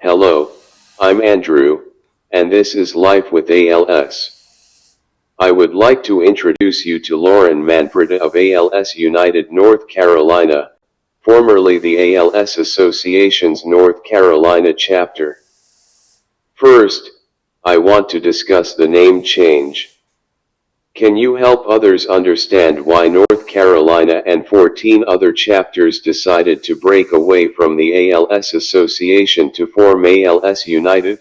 Hello, I'm Andrew, and this is Life with ALS. I would like to introduce you to Lauren Manfreda of ALS United North Carolina, formerly the ALS Association's North Carolina chapter. First, I want to discuss the name change. Can you help others understand why North Carolina and 14 other chapters decided to break away from the ALS Association to form ALS United?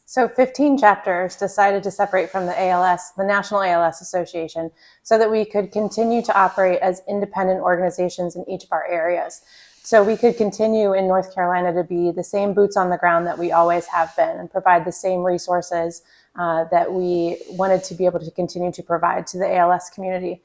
So 15 chapters decided to separate from the ALS, the National ALS Association, so that we could continue to operate as independent organizations in each of our areas. So we could continue in North Carolina to be the same boots on the ground that we always have been and provide the same resources that we wanted to be able to continue to provide to the ALS community.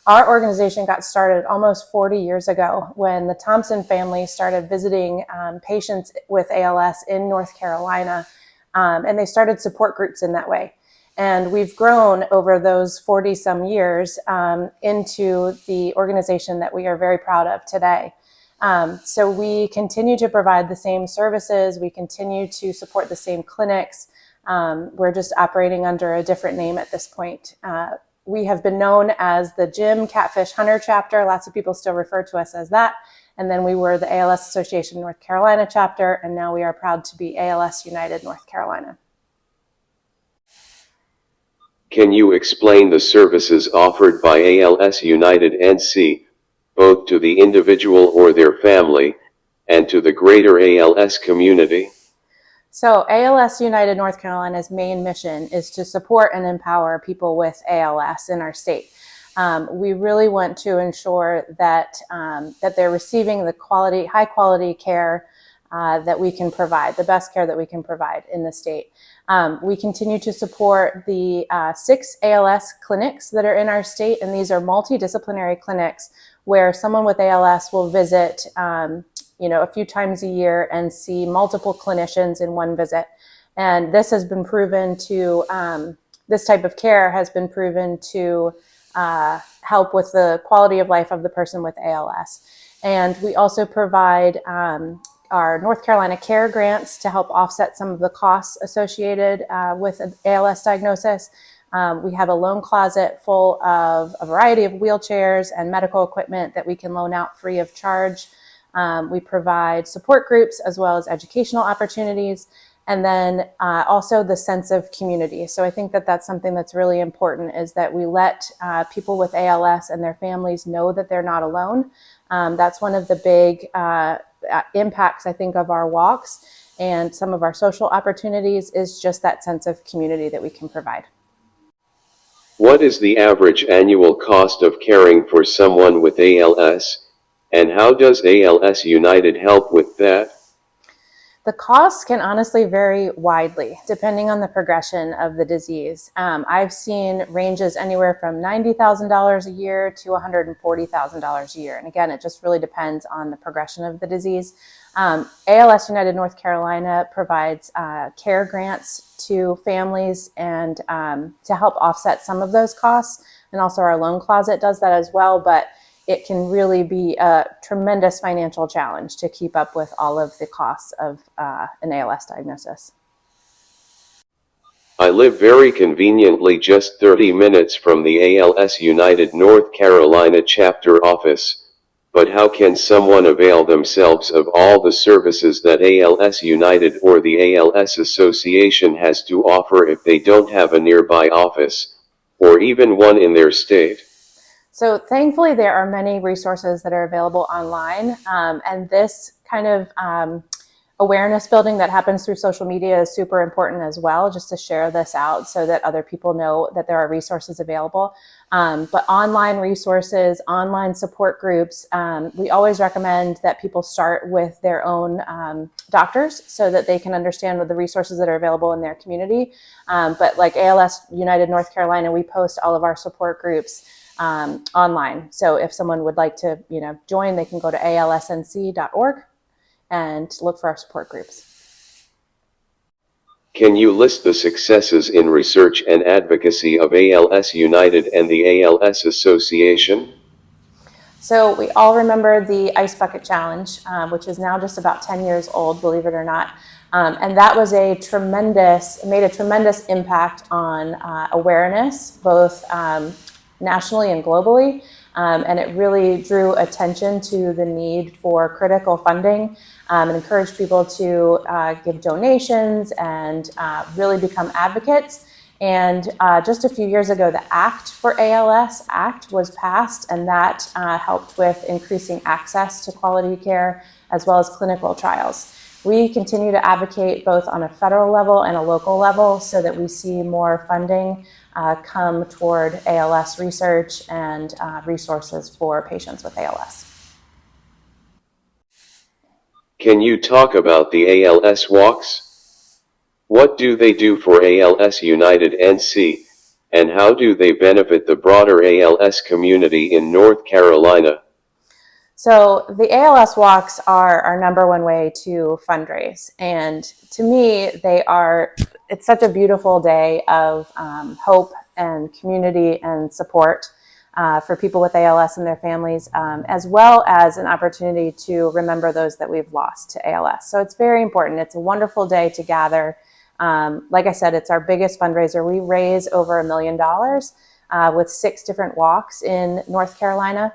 Our organization got started almost 40 years ago when the Thompson family started visiting patients with ALS in North Carolina, and they started support groups in that way. And we've grown over those 40 some years into the organization that we are very proud of today. So we continue to provide the same services, we continue to support the same clinics. We're just operating under a different name at this point. We have been known as the Jim Catfish Hunter chapter. Lots of people still refer to us as that. And then we were the ALS Association North Carolina chapter, and now we are proud to be ALS United North Carolina. Can you explain the services offered by ALS United NC, both to the individual or their family, and to the greater ALS community? So ALS United North Carolina's main mission is to support and empower people with ALS in our state. We really want to ensure that that they're receiving the high quality care that we can provide, the best care that we can provide in the state. We continue to support the 6 ALS clinics that are in our state, and these are multidisciplinary clinics where someone with ALS will visit a few times a year and see multiple clinicians in one visit. And this has been proven to, this type of care has been proven to help with the quality of life of the person with ALS. And we also provide our North Carolina Care grants to help offset some of the costs associated with an ALS diagnosis. We have a loan closet full of a variety of wheelchairs and medical equipment that we can loan out free of charge. We provide support groups as well as educational opportunities, and then also the sense of community. So I think that that's something that's really important, is that we let people with ALS and their families know that they're not alone. That's one of the big impacts, I think, of our walks and some of our social opportunities, is just that sense of community that we can provide. What is the average annual cost of caring for someone with ALS? And how does ALS United help with that? The costs can honestly vary widely depending on the progression of the disease. I've seen ranges anywhere from $90,000 a year to $140,000 a year. And again, it just really depends on the progression of the disease. ALS United North Carolina provides care grants to families and to help offset some of those costs. And also our loan closet does that as well. But it can really be a tremendous financial challenge to keep up with all of the costs of an ALS diagnosis. I live very conveniently just 30 minutes from the ALS United North Carolina chapter office, but how can someone avail themselves of all the services that ALS United or the ALS Association has to offer if they don't have a nearby office, or even one in their state? So thankfully, there are many resources that are available online, and this kind of awareness building that happens through social media is super important as well, just to share this out so that other people know that there are resources available. But online resources, online support groups, we always recommend that people start with their own doctors so that they can understand the resources that are available in their community. But like ALS United North Carolina, we post all of our support groups online. So if someone would like to, join, they can go to alsnc.org and look for our support groups. Can you list the successes in research and advocacy of ALS United and the ALS Association? So we all remember the Ice Bucket Challenge, which is now just about 10 years old, believe it or not. And that was made a tremendous impact on awareness, both nationally and globally. And it really drew attention to the need for critical funding, and encouraged people to give donations and really become advocates. And just a few years ago, the Act for ALS Act was passed, and that helped with increasing access to quality care as well as clinical trials. We continue to advocate both on a federal level and a local level so that we see more funding come toward ALS research and resources for patients with ALS. Can you talk about the ALS walks? What do they do for ALS United NC, and how do they benefit the broader ALS community in North Carolina? So the ALS walks are our number one way to fundraise. And to me, it's such a beautiful day of hope and community and support for people with ALS and their families, as well as an opportunity to remember those that we've lost to ALS. So it's very important. It's a wonderful day to gather. Like I said, it's our biggest fundraiser. We raise over $1 million with 6 different walks in North Carolina.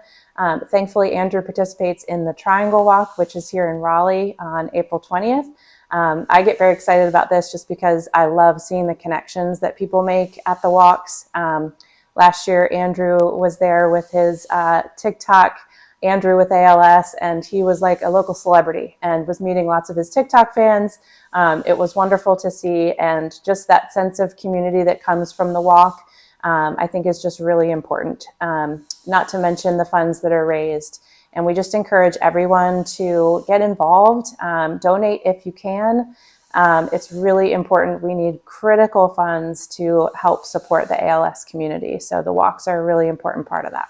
Thankfully, Andrew participates in the Triangle Walk, which is here in Raleigh on April 20th. I get very excited about this just because I love seeing the connections that people make at the walks. Last year, Andrew was there with his TikTok, Andrew with ALS, and he was like a local celebrity and was meeting lots of his TikTok fans. It was wonderful to see, and just that sense of community that comes from the walk, I think is just really important, not to mention the funds that are raised. And we just encourage everyone to get involved, donate if you can. It's really important. We need critical funds to help support the ALS community. So the walks are a really important part of that.